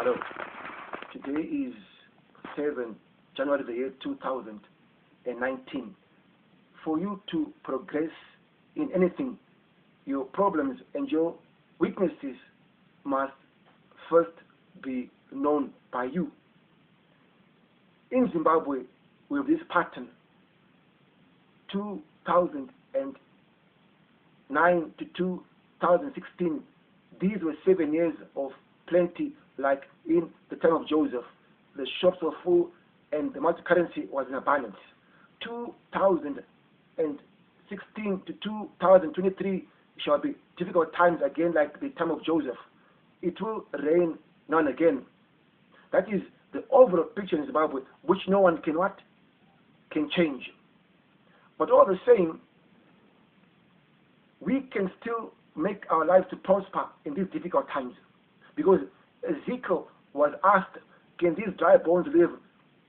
Hello. Today is 7 January the year 2019. For you to progress in anything, your problems and your weaknesses must first be known by you. In Zimbabwe, we have this pattern. 2009 to 2016, these were 7 years of plenty, like in the time of Joseph. The shops were full and the multi-currency was in abundance. 2016 to 2023 shall be difficult times again, like the time of Joseph. It will rain now and again. That is the overall picture in Zimbabwe, which no one can change. But all the same, we can still make our lives to prosper in these difficult times. Because Ezekiel was asked, can these dry bones live?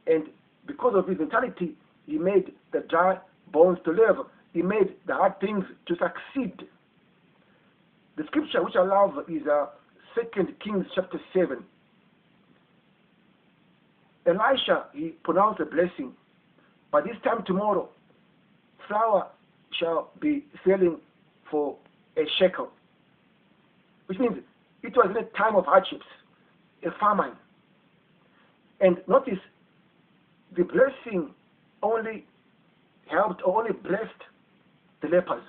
And because of his mentality, he made the dry bones to live. He made the hard things to succeed. The scripture which I love is 2 Kings chapter 7. Elisha, he pronounced a blessing. By this time tomorrow, flour shall be selling for a shekel. Which means it was in a time of hardships, a famine. And notice, the blessing only helped or only blessed the lepers.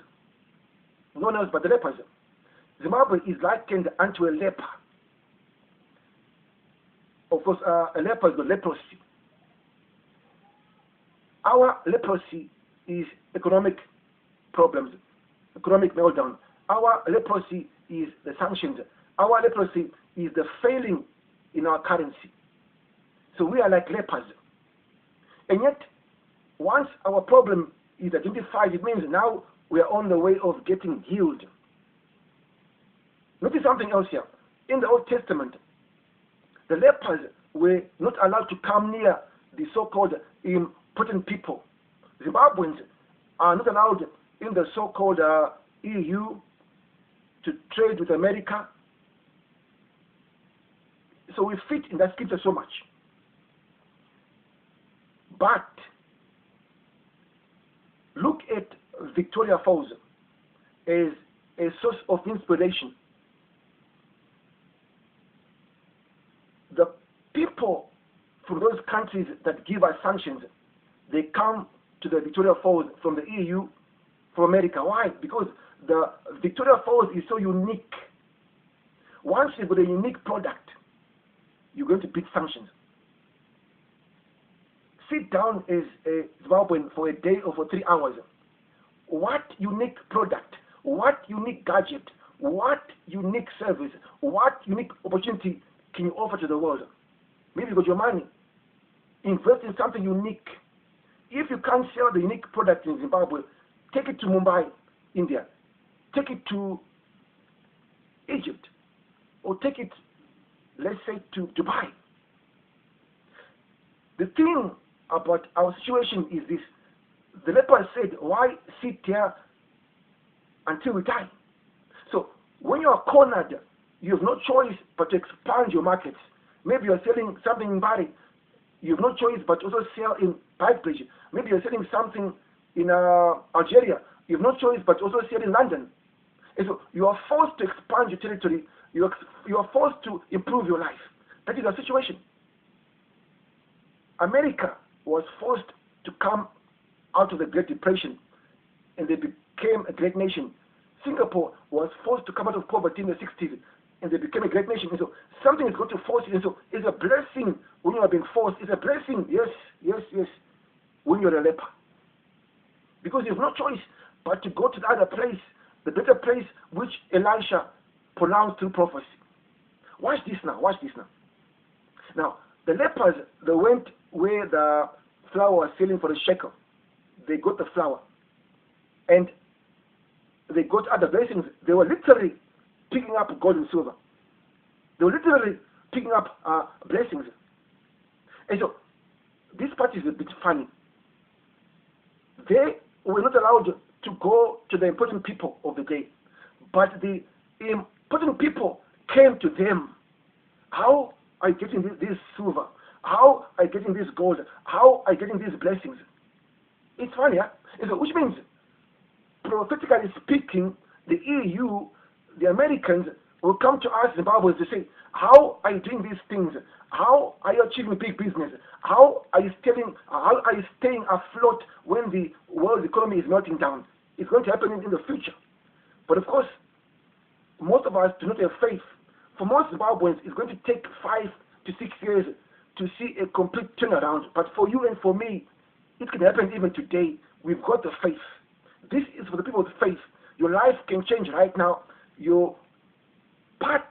No one else but the lepers. Zimbabwe is likened unto a leper. Of course, a leper is the leprosy. Our leprosy is economic problems, economic meltdown. Our leprosy is the sanctions. Our leprosy is the failing in our currency. So we are like lepers. And yet, once our problem is identified, it means now we are on the way of getting healed. Notice something else here. In the Old Testament, the lepers were not allowed to come near the so-called important people. Zimbabweans are not allowed in the so-called EU to trade with America. So we fit in that scripture so much. But look at Victoria Falls as a source of inspiration. The people from those countries that give us sanctions, they come to the Victoria Falls from the EU, from America. Why? Because the Victoria Falls is so unique. Once you've got a unique product, you're going to beat sanctions. Sit down as a Zimbabwean for a day or for 3 hours. What unique product, what unique gadget, what unique service, what unique opportunity can you offer to the world? Maybe you got your money. Invest in something unique. If you can't sell the unique product in Zimbabwe, take it to Mumbai, India. Take it to Egypt. Or take it, let's say, to Dubai. The thing about our situation is this. The leper said, why sit here until we die? So when you are cornered, you have no choice but to expand your markets. Maybe you are selling something in Bari. You have no choice but to also sell in Pipebridge. Maybe you are selling something in Algeria. You have no choice but to also sell in London. And so you are forced to expand your territory. You are forced to improve your life. That is our situation. America was forced to come out of the Great Depression, and they became a great nation. Singapore was forced to come out of poverty in the 60s, and they became a great nation. And so something is going to force it. And so it's a blessing when you are being forced. It's a blessing, yes, when you're a leper. Because you have no choice but to go to the other place, the better place which Elisha pronounced through prophecy. Watch this now. Now, the lepers, they went where the flour was selling for a shekel. They got the flour. And they got other blessings. They were literally picking up gold and silver. They were literally picking up blessings. And so, this part is a bit funny. They were not allowed to go to the important people of the day. But the important people came to them. How are you getting this silver? How are you getting this gold? How are you getting these blessings? It's funny, yeah? And so, which means, prophetically speaking, the EU, the Americans, will come to us, Zimbabweans, to say, how are you doing these things? How are you achieving big business? How are you staying afloat when the world economy is melting down? It's going to happen in the future. But of course, most of us do not have faith. For most Zimbabweans, it's going to take 5 to 6 years to see a complete turnaround. But for you and for me, it can happen even today. We've got the faith. This is for the people with faith. Your life can change right now. Your part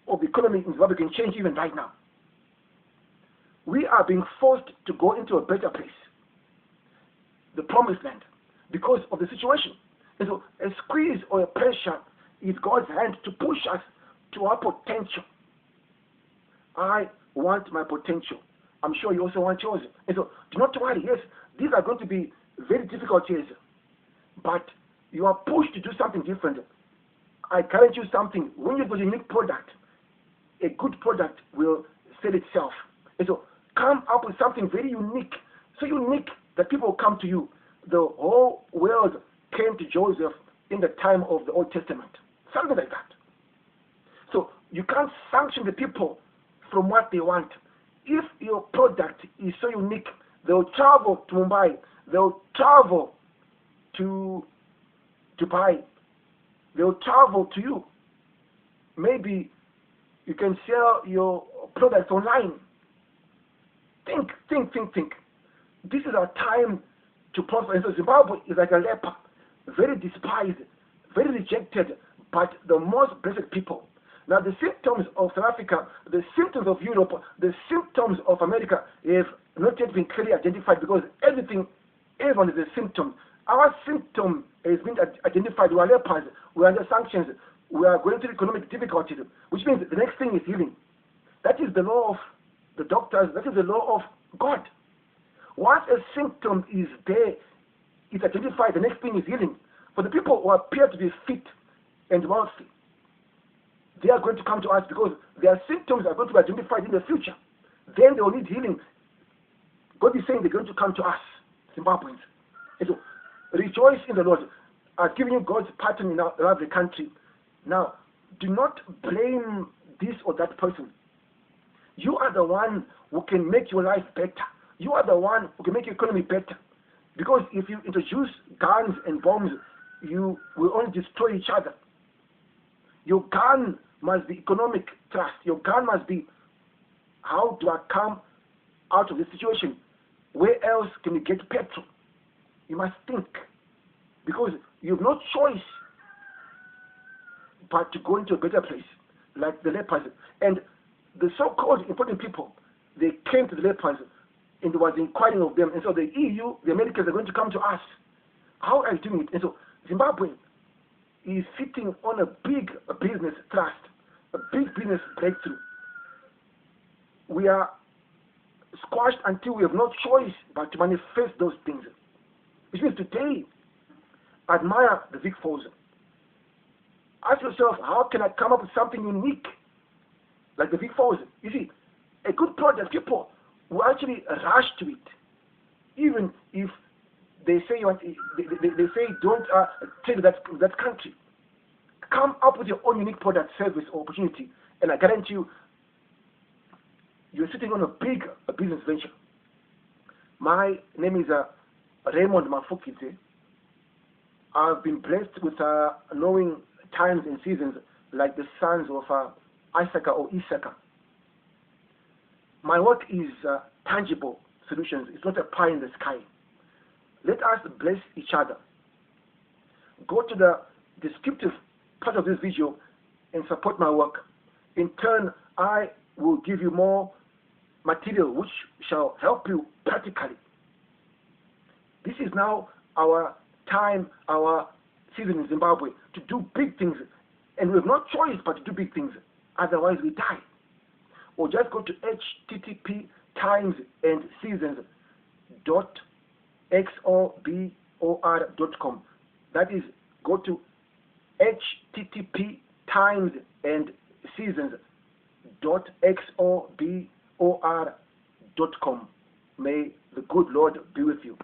of the economy in Zimbabwe can change even right now. We are being forced to go into a better place, the promised land, because of the situation. And so a squeeze or a pressure is God's hand to push us to our potential. I want my potential. I'm sure you also want yours. And so do not worry. Yes, these are going to be very difficult years, but you are pushed to do something different. I guarantee you something. When you've got a unique product, a good product will sell itself. And so come up with something very unique, so unique that people will come to you. The whole world came to Joseph in the time of the Old Testament. Something like that. So you can't sanction the people from what they want. If your product is so unique, they'll travel to Mumbai, they'll travel to Dubai, they'll travel to you. Maybe you can sell your products online. Think. This is our time to prosper. And so Zimbabwe is like a leper, very despised, very rejected, but the most blessed people. Now the symptoms of South Africa, the symptoms of Europe, the symptoms of America have not yet been clearly identified, because everyone is a symptom. Our symptom has been identified. We are lepers, we are under sanctions, we are going through economic difficulties, which means the next thing is healing. That is the law of the doctors, that is the law of God. Once a symptom is there, it's identified, the next thing is healing. For the people who appear to be fit and wealthy, they are going to come to us because their symptoms are going to be identified in the future. Then they will need healing. God is saying they're going to come to us, Zimbabweans. And so, rejoice in the Lord. I've given you God's pattern in the country. Now, do not blame this or that person. You are the one who can make your life better. You are the one who can make your economy better. Because if you introduce guns and bombs, you will only destroy each other. Your gun must be economic trust. Your gun must be, how do I come out of this situation? Where else can we get petrol? You must think. Because you have no choice but to go into a better place, like the lepers. And the so-called important people, they came to the lepers and there was inquiring of them. And so the EU, the Americans, are going to come to us. How are you doing it? And so Zimbabwe is sitting on a big business trust, a big business breakthrough. We are squashed until we have no choice but to manifest those things. Which means today, admire the big foes. Ask yourself, how can I come up with something unique like the big foes? You see, a good product, people will actually rush to it, even if they say they say don't take that country. Come up with your own unique product, service, or opportunity, and I guarantee you, you're sitting on a business venture. My name is Raymond Mafukidze. I've been blessed with knowing times and seasons like the sons of Isaka or Isaka. My work is tangible solutions. It's not a pie in the sky. Let us bless each other. Go to the descriptive part of this video and support my work. In turn, I will give you more material which shall help you practically. This is now our time, our season in Zimbabwe to do big things, and we have no choice but to do big things, otherwise we die. Or just go to http://timesandseasons.xobor.com. That is, go to http://timesandseasons.xobor.com. .xobor.com. May the good Lord be with you.